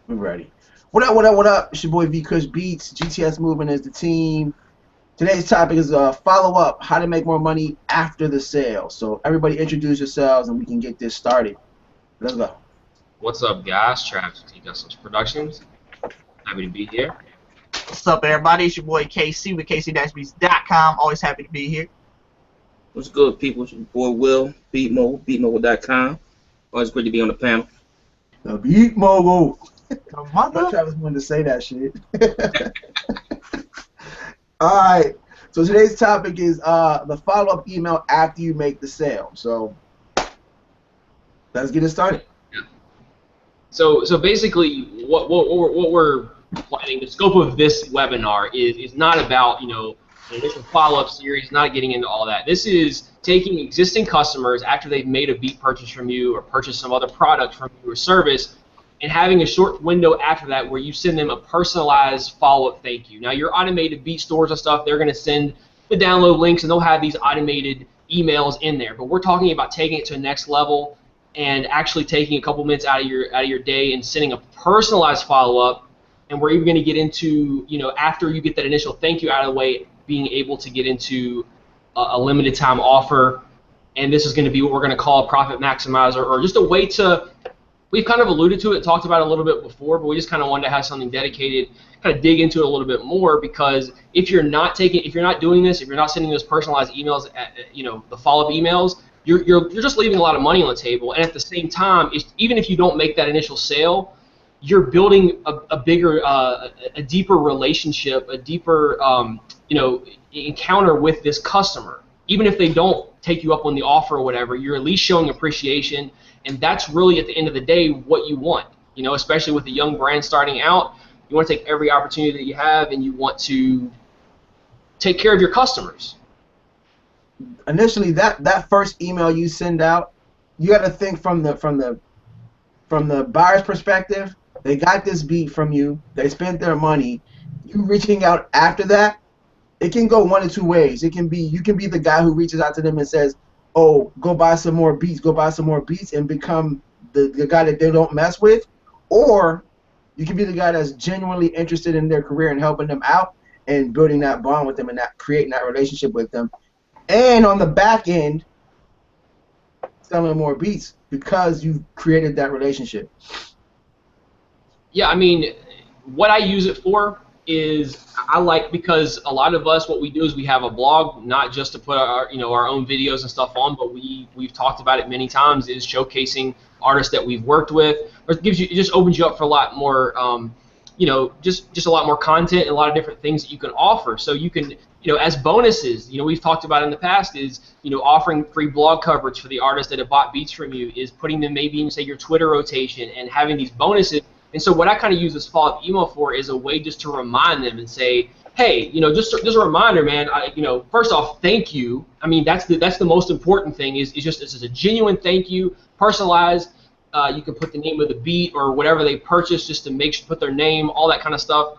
We're ready. What up, what up, what up? It's your boy V Kush Beats. GTS Movement is the team. Today's topic is follow-up, how to make more money after the sale. So everybody introduce yourselves and we can get this started. Let's go. What's up, guys? Travis with T-Customs Productions. Happy to be here. What's up, everybody? It's your boy KC with KC-Beats.com. Always happy to be here. What's good, people? It's your boy Will, beatmobile.com. Always great to be on the panel. The Beat Mogul. The mother. Travis wanted to say that shit. Alright, so today's topic is the follow-up email after you make the sale. So let's get it started. Yeah. So basically, what we're planning, the scope of this webinar is not about, you know, an initial follow-up series, not getting into all that. This is taking existing customers after they've made a beat purchase from you or purchased some other product from you or service, and having a short window after that where you send them a personalized follow-up thank you. Now, your automated beat stores and stuff, they're going to send the download links, and they'll have these automated emails in there. But we're talking about taking it to the next level and actually taking a couple minutes out of your day and sending a personalized follow-up. And we're even going to get into, you know, after you get that initial thank you out of the way, being able to get into a limited time offer. And this is going to be what we're going to call a profit maximizer, or just a way to, we've kind of alluded to it, talked about it a little bit before, but we just kind of wanted to have something dedicated, kind of dig into it a little bit more, because if you're not doing this, if you're not sending those personalized emails, you know, the follow-up emails, you're just leaving a lot of money on the table. And at the same time, even if you don't make that initial sale, you're building a bigger, a deeper relationship, a deeper, you know, encounter with this customer. Even if they don't take you up on the offer or whatever, you're at least showing appreciation, and that's really, at the end of the day, what you want. You know, especially with a young brand starting out, you want to take every opportunity that you have, and you want to take care of your customers. Initially, that first email you send out, you got to think from the buyer's perspective. They got this beat from you. They spent their money. You reaching out after that, it can go one of two ways. It can be, you can be the guy who reaches out to them and says, "Oh, go buy some more beats. Go buy some more beats," and become the guy that they don't mess with, or you can be the guy that's genuinely interested in their career and helping them out and building that bond with them and creating that relationship with them. And on the back end, selling more beats because you've created that relationship. Yeah, I mean, what I use it for is, I like, because a lot of us, what we do is we have a blog, not just to put our, you know, our own videos and stuff on, but we've talked about it many times, is showcasing artists that we've worked with. Or it just opens you up for a lot more, you know, just a lot more content and a lot of different things that you can offer. So you can, you know, as bonuses, you know, we've talked about in the past, is, you know, offering free blog coverage for the artists that have bought beats from you, is putting them maybe in, say, your Twitter rotation and having these bonuses. And so what I kind of use this follow-up email for is a way just to remind them and say, hey, you know, just a reminder, man. You know, first off, thank you. I mean, that's the most important thing. Is just, this is a genuine thank you, personalized. You can put the name of the beat or whatever they purchased, just to put their name, all that kind of stuff,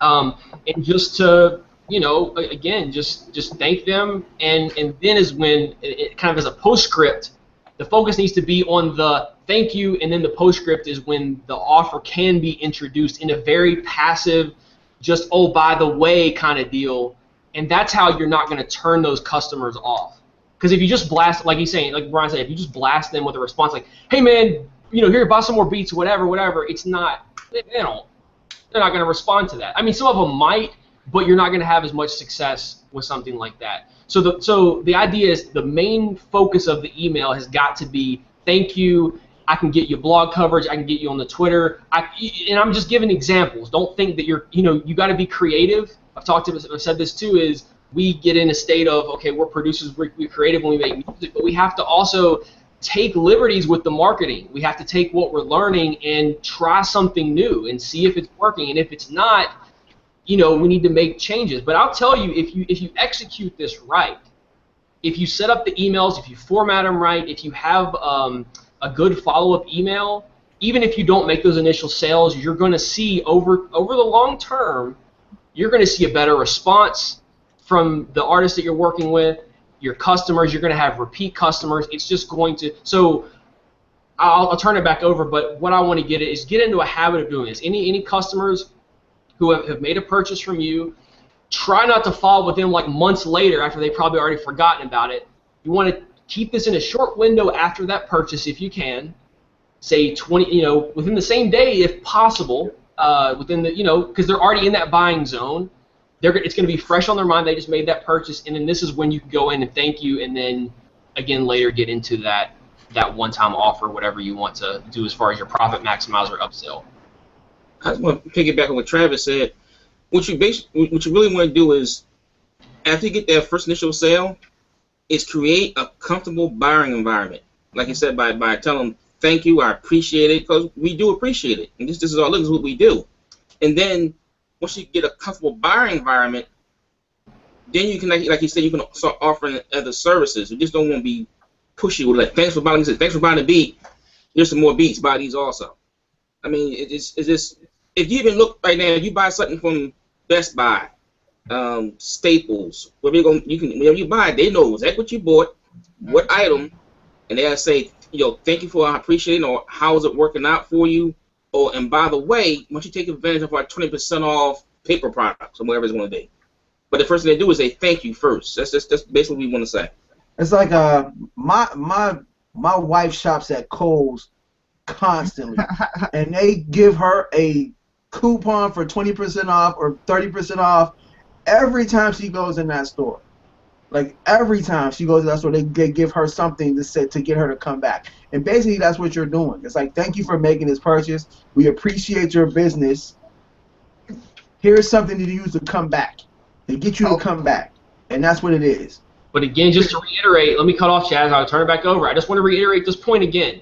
and just to, you know, again, just thank them. And then is when it kind of as a postscript, the focus needs to be on the thank you, and then the postscript is when the offer can be introduced in a very passive, just, oh, by the way kind of deal. And that's how you're not going to turn those customers off. Because if you just blast, like he's saying, like Brian said, if you just blast them with a response like, hey man, you know, here, buy some more beats, whatever, it's not, they're not going to respond to that. I mean, some of them might, but you're not going to have as much success with something like that. So the idea is, the main focus of the email has got to be thank you. I can get you blog coverage. I can get you on the Twitter. And I'm just giving examples. Don't think that you're, you know, you got to be creative. I've said this too, is we get in a state of, okay, we're producers, we're creative when we make music, but we have to also take liberties with the marketing. We have to take what we're learning and try something new and see if it's working. And if it's not, you know, we need to make changes. But I'll tell you, if you execute this right, if you set up the emails, if you format them right, if you have a good follow-up email, even if you don't make those initial sales, you're going to see over the long term, you're going to see a better response from the artists that you're working with, your customers. You're going to have repeat customers. It's just going to, so I'll turn it back over. But what I want to get into a habit of doing this. Any customers who have made a purchase from you, try not to follow with them like months later after they've probably already forgotten about it. You want to keep this in a short window after that purchase if you can. Say 20, within the same day if possible. Within the, because they're already in that buying zone. It's going to be fresh on their mind. They just made that purchase, and then this is when you can go in and thank you, and then again later get into that one-time offer, whatever you want to do as far as your profit maximizer upsell. I just want to piggyback on what Travis said. What you really want to do is, after you get that first initial sale, is create a comfortable buying environment. Like I said, by telling them, thank you, I appreciate it, because we do appreciate it. And this is all, this is what we do. And then once you get a comfortable buying environment, then you can, like you said, you can start offering other services. You just don't want to be pushy with like, thanks for buying the beat. Here's some more beats. Buy these also. I mean, it's just, if you even look right now, if you buy something from Best Buy, Staples, wherever you buy it, they know exactly what you bought, what item, and they'll say, thank you for appreciating, or how is it working out for you, and by the way, once you take advantage of our 20% off paper products or whatever it's going to be. But the first thing they do is they thank you first. That's basically what we want to say. It's like my wife shops at Kohl's constantly, and they give her a coupon for 20% off or 30% off every time she goes in that store. Like every time she goes to that store, they give her something to get her to come back. And basically, that's what you're doing. It's like, thank you for making this purchase. We appreciate your business. Here's something to use to come back, to get you to come back. And that's what it is. But again, just to reiterate, let me cut off Chaz. I'll turn it back over. I just want to reiterate this point again.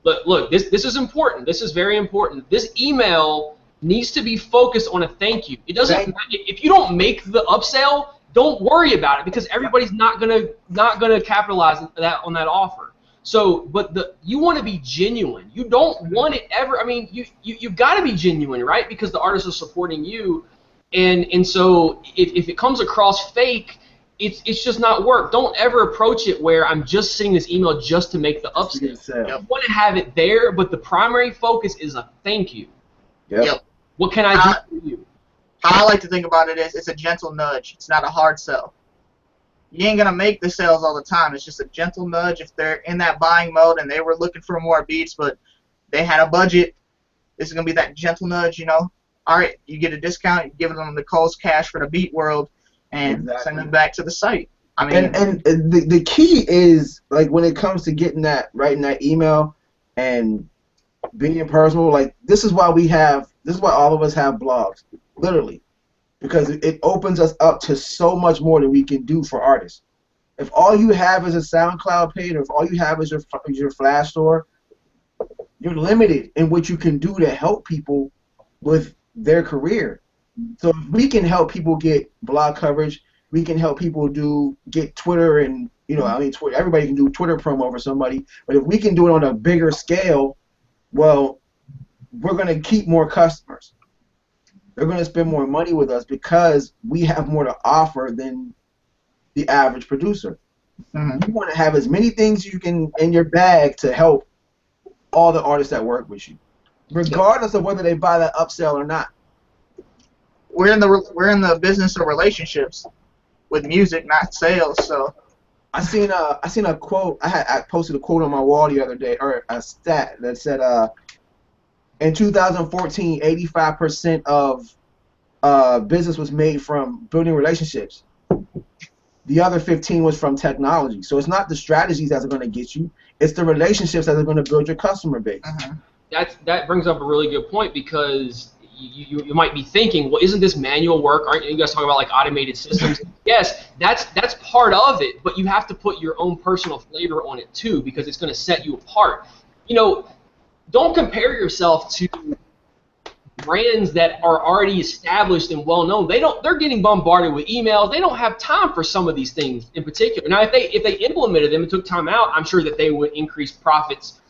Look, this is important. This is very important. This email needs to be focused on a thank you. It doesn't. If you don't make the upsell, don't worry about it, because everybody's not gonna capitalize on that offer. So, but you want to be genuine. You don't want it ever. I mean, you've got to be genuine, right? Because the artist is supporting you, and so if it comes across fake, it's just not work. Don't ever approach it where I'm just sending this email just to make the upsell. You want to have it there, but the primary focus is a thank you. Yep. What can I do for you? How I like to think about it is it's a gentle nudge. It's not a hard sell. You ain't going to make the sales all the time. It's just a gentle nudge. If they're in that buying mode and they were looking for more beats, but they had a budget, this is going to be that gentle nudge, All right, you get a discount, you give them the Kohl's cash for the Beat World, and send them back to the site. I mean, and the key is, like, when it comes to getting that, writing that email and being personal, like, this is why all of us have blogs, literally, because it opens us up to so much more than we can do for artists. If all you have is a SoundCloud page, or if all you have is your Flash store, you're limited in what you can do to help people with their career. So if we can help people get blog coverage, we can help people get Twitter, and Twitter, everybody can do Twitter promo for somebody. But if we can do it on a bigger scale, well, we're going to keep more customers. They're going to spend more money with us because we have more to offer than the average producer. Mm-hmm. You want to have as many things you can in your bag to help all the artists that work with you, regardless of whether they buy that upsell or not. We're in the business of relationships with music, not sales. So I seen a quote. I posted a quote on my wall the other day, or a stat that said, in 2014, 85% of business was made from building relationships. The other 15 was from technology. So it's not the strategies that are going to get you; it's the relationships that are going to build your customer base. Uh-huh. That brings up a really good point, because you might be thinking, well, isn't this manual work? Aren't you guys talking about like automated systems? Yes, that's part of it, but you have to put your own personal flavor on it too, because it's going to set you apart. Don't compare yourself to brands that are already established and well known. They're getting bombarded with emails. They don't have time for some of these things in particular. Now, if they implemented them and took time out, I'm sure that they would increase profits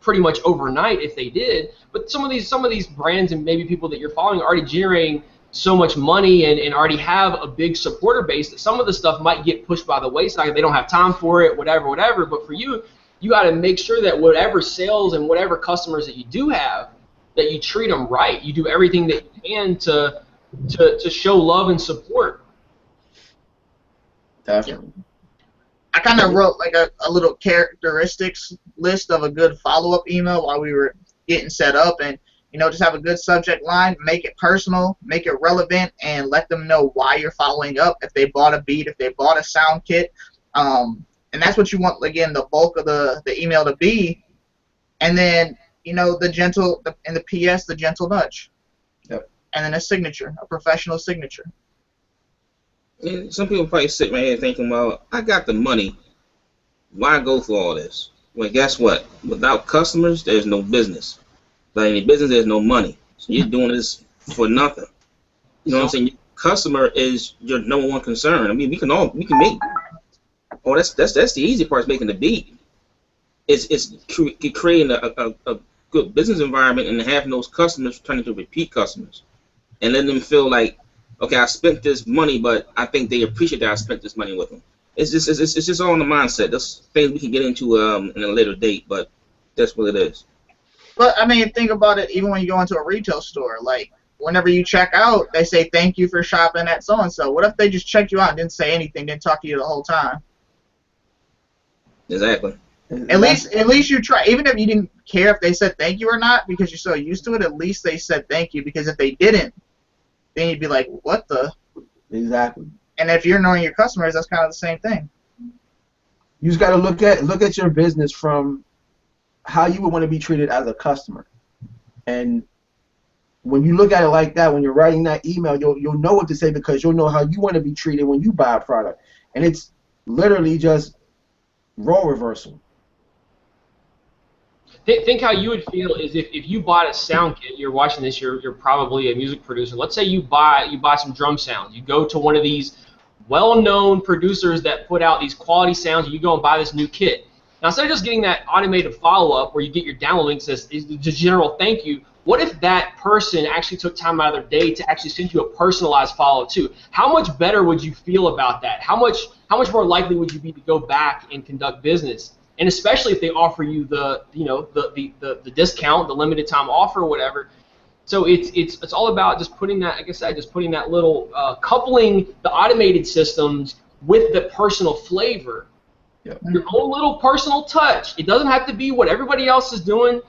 pretty much overnight if they did. But some of these brands and maybe people that you're following are already generating so much money and already have a big supporter base that some of the stuff might get pushed by the wayside. They don't have time for it, whatever. But for you you got to make sure that whatever sales and whatever customers that you do have, that you treat them right. You do everything that you can to show love and support. Definitely. I kind of wrote like a little characteristics list of a good follow-up email while we were getting set up, and just have a good subject line, make it personal, make it relevant, and let them know why you're following up. If they bought a beat, if they bought a sound kit, and that's what you want. Again, the bulk of the email to be, and then the gentle and the PS, the gentle nudge, yep, and then a signature, a professional signature. Yeah, some people probably sit right here thinking, well, I got the money. Why go through all this? Well, guess what? Without customers, there's no business. Without any business, there's no money. So you're doing this for nothing. You know what I'm saying? Your customer is your number one concern. I mean, we can make. Oh, that's the easy part, is making the beat. It's creating a good business environment and having those customers turn into repeat customers, and letting them feel like, okay, I spent this money, but I think they appreciate that I spent this money with them. It's just all in the mindset. That's things we can get into in a later date, but that's what it is. But I mean, think about it. Even when you go into a retail store, like whenever you check out, they say thank you for shopping at so and so. What if they just checked you out and didn't say anything, didn't talk to you the whole time? Exactly. At least you try. Even if you didn't care if they said thank you or not, because you're so used to it, at least they said thank you. Because if they didn't, then you'd be like, what the? Exactly. And if you're knowing your customers, that's kind of the same thing. You just got to look at your business from how you would want to be treated as a customer. And when you look at it like that, when you're writing that email, you'll know what to say, because you'll know how you want to be treated when you buy a product. And it's literally just role reversal. Think how you would feel is if you bought a sound kit. You're watching this. You're probably a music producer. Let's say you buy some drum sounds. You go to one of these well-known producers that put out these quality sounds, and you go and buy this new kit. Now, instead of just getting that automated follow-up where you get your download link that says the general thank you, what if that person actually took time out of their day to actually send you a personalized follow-up too? How much better would you feel about that? How much more likely would you be to go back and conduct business? And especially if they offer you the discount, the limited time offer, or whatever. So it's all about just putting that, like I said, just putting that little coupling the automated systems with the personal flavor. Yep. Your own little personal touch. It doesn't have to be what everybody else is doing.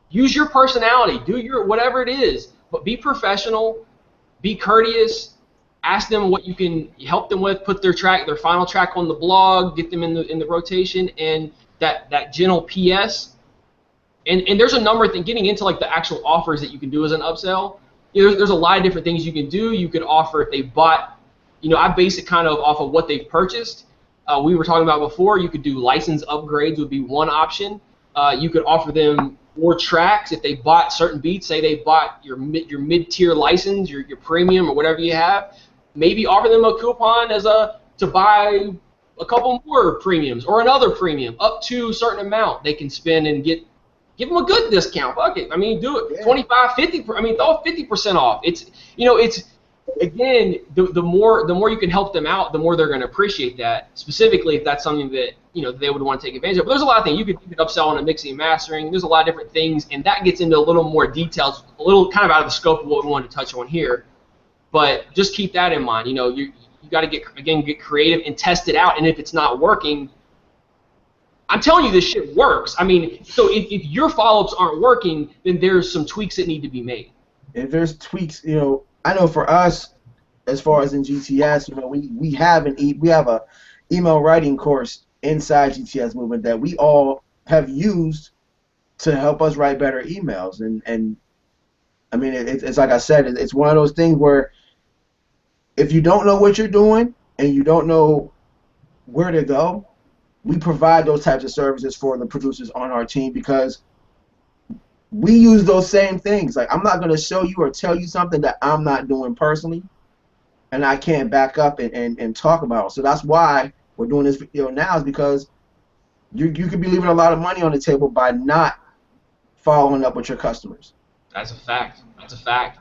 Use your personality. Do your whatever it is, but be professional. Be courteous. Ask them what you can help them with. Put their final track on the blog. Get them in the rotation, and that gentle PS. And there's a number of things, getting into like the actual offers that you can do as an upsell. There's a lot of different things you can do. You could offer if they bought, I base it kind of off of what they've purchased. We were talking about before, you could do license upgrades would be one option. You could offer them more tracks if they bought certain beats. Say they bought your mid-tier license, your premium or whatever you have. Maybe offer them a coupon to buy a couple more premiums or another premium up to a certain amount they can spend and give them a good discount. Fuck it. I mean, do it 25, 50. I mean, throw 50% off. It's again, the more you can help them out, the more they're going to appreciate that. Specifically, if that's something that they would want to take advantage of. But there's a lot of things you could upsell on a mixing and mastering. There's a lot of different things, and that gets into a little more details, a little kind of out of the scope of what we wanted to touch on here. But just keep that in mind. You got to get creative and test it out. And if it's not working, I'm telling you, this shit works. I mean, so if your follow-ups aren't working, then there's some tweaks that need to be made. If there's tweaks, I know for us, as far as in GTS, we have a email writing course inside GTS Movement that we all have used to help us write better emails. And I mean, it's like I said, it's one of those things where if you don't know what you're doing and you don't know where to go, we provide those types of services for the producers on our team, because we use those same things. Like, I'm not going to show you or tell you something that I'm not doing personally and I can't back up and talk about. So that's why we're doing this video now, is because you could be leaving a lot of money on the table by not following up with your customers. That's a fact.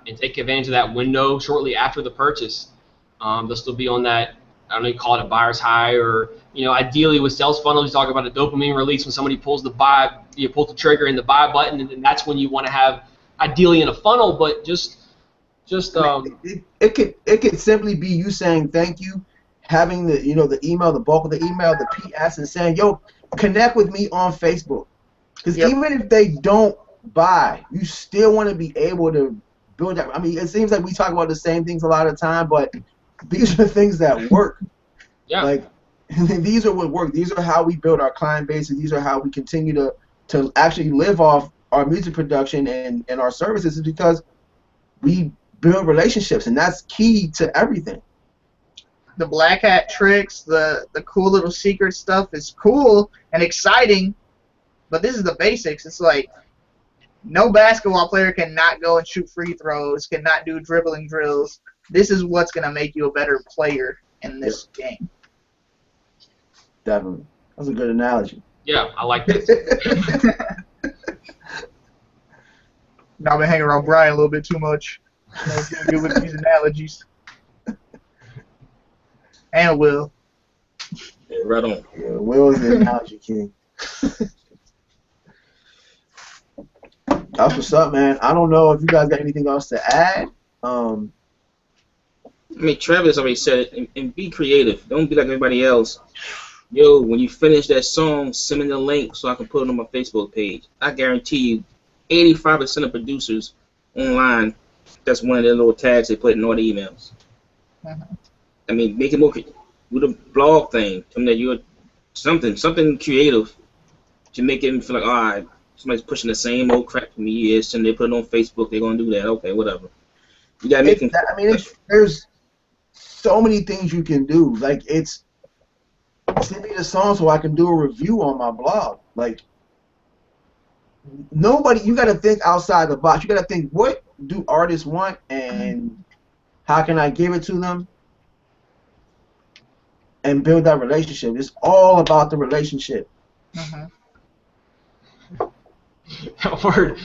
And take advantage of that window shortly after the purchase. They'll still be on that I don't know, you call it a buyer's high, or ideally with sales funnels, you talk about a dopamine release when somebody pulls the buy, you pull the trigger and the buy button, and then that's when you want to have ideally in a funnel, but just it could simply be you saying thank you, having the the email, the bulk of the email, the PS, and saying, yo, connect with me on Facebook. Because even if they don't buy, you still want to be able to build that. I mean, it seems like we talk about the same things a lot of the time, but these are things that work. Yeah. Like, these are what work. These are how we build our client base, and these are how we continue to actually live off our music production and our services, is because we build relationships, and that's key to everything. The black hat tricks, the cool little secret stuff is cool and exciting, but this is the basics. It's like no basketball player cannot go and shoot free throws, cannot do dribbling drills. This is what's going to make you a better player in this game. Definitely. That's a good analogy. Yeah, I like that. Now I've been hanging around Brian a little bit too much. He's good with these analogies. And Will. Yeah, right on. Yeah, Will is the analogy king. That's what's up, man. I don't know if you guys got anything else to add. I mean, Travis already said it, and be creative. Don't be like everybody else. Yo, when you finish that song, send me the link so I can put it on my Facebook page. I guarantee you, 85% of producers online, that's one of their little tags they put in all the emails. I mean, make it more with a blog thing. I mean, that you're something creative to make it feel like, all right, somebody's pushing the same old crap for me years, and they put it on Facebook. They're gonna do that. Okay, whatever. You gotta make there's so many things you can do. Like, it's send me the song so I can do a review on my blog. Like, nobody, you got to think outside the box. You got to think, what do artists want, and how can I give it to them, and build that relationship. It's all about the relationship. Word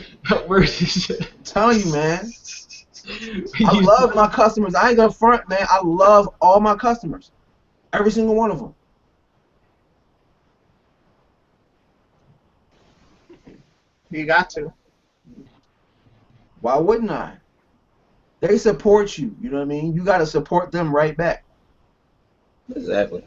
is it? I'm telling you, man. I love my customers. I ain't gonna front, man. I love all my customers, every single one of them. You got to. Why wouldn't I? They support you. You know what I mean? You got to support them right back. Exactly.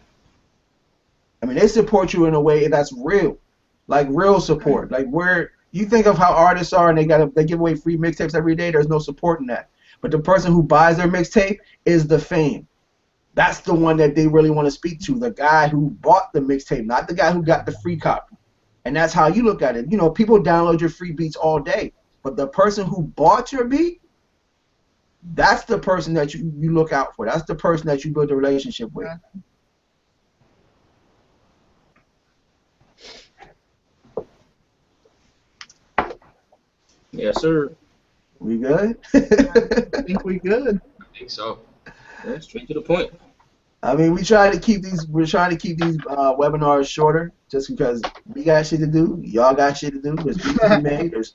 I mean, they support you in a way that's real, like real support. Like, where you think of how artists are, and they give away free mixtapes every day. There's no support in that. But the person who buys their mixtape is the fame. That's the one that they really want to speak to. The guy who bought the mixtape, not the guy who got the free copy. And that's how you look at it. You know, people download your free beats all day, but the person who bought your beat, that's the person that you look out for. That's the person that you build a relationship with. Yes, sir. We good? I think we good. I think so. Yeah, straight to the point. I mean, we're trying to keep these webinars shorter, just because we got shit to do. Y'all got shit to do. There's beats to be made. There's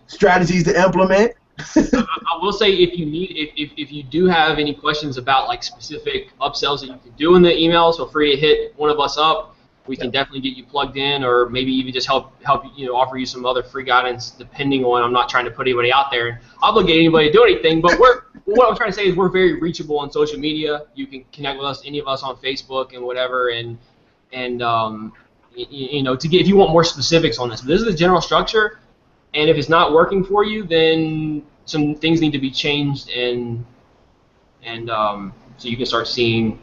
strategies to implement. I will say, if you do have any questions about like specific upsells that you can do in the emails, feel free to hit one of us up. We can definitely get you plugged in, or maybe even just help you, offer you some other free guidance, depending on. I'm not trying to put anybody out there and obligate anybody to do anything, but what I'm trying to say is we're very reachable on social media. You can connect with us, any of us on Facebook and whatever, and to get, if you want more specifics on this. But this is the general structure, and if it's not working for you, then some things need to be changed, and so you can start seeing,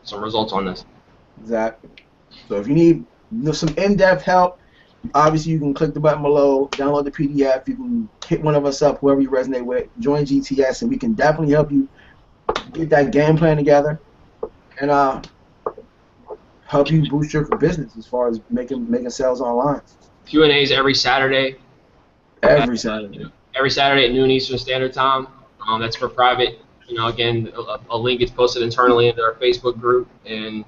some results on this. Exactly. So if you need some in-depth help, obviously you can click the button below, download the PDF. You can hit one of us up, whoever you resonate with, join GTS, and we can definitely help you get that game plan together and help you boost your business as far as making sales online. Q&As every Saturday. Every Saturday. Every Saturday at noon Eastern Standard Time. That's for private. Again, a link gets posted internally into our Facebook group, and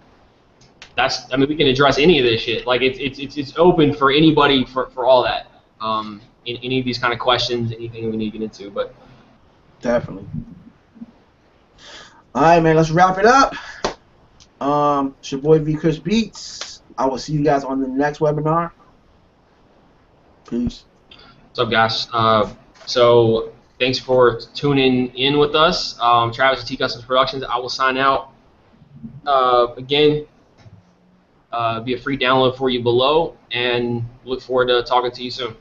we can address any of this shit. Like, it's open for anybody for all that. In any of these kind of questions, anything we need to get into, but definitely. All right, man. Let's wrap it up. It's your boy V Kush Beats. I will see you guys on the next webinar. Peace. What's up, guys? So thanks for tuning in with us. Travis with T Customs Productions. I will sign out. Again, be a free download for you below, and look forward to talking to you soon.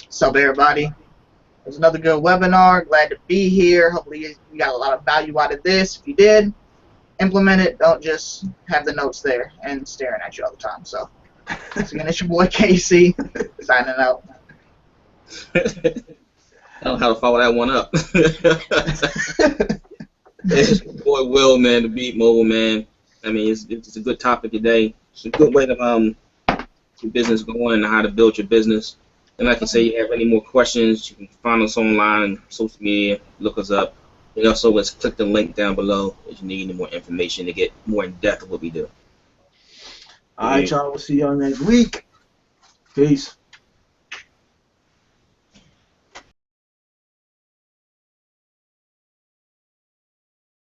What's up, everybody? It was another good webinar. Glad to be here. Hopefully you got a lot of value out of this. If you did, implement it. Don't just have the notes there and staring at you all the time. So, once again, it's your boy Casey signing out. I don't know how to follow that one up. It's your boy Will, man, the Beat Mobile, man. I mean, it's a good topic today. It's a good way to your business going and how to build your business. And like I say, you have any more questions, you can find us online, social media, look us up. And also, let's click the link down below if you need any more information to get more in depth of what we do. All right, y'all. We'll see y'all next week. Peace.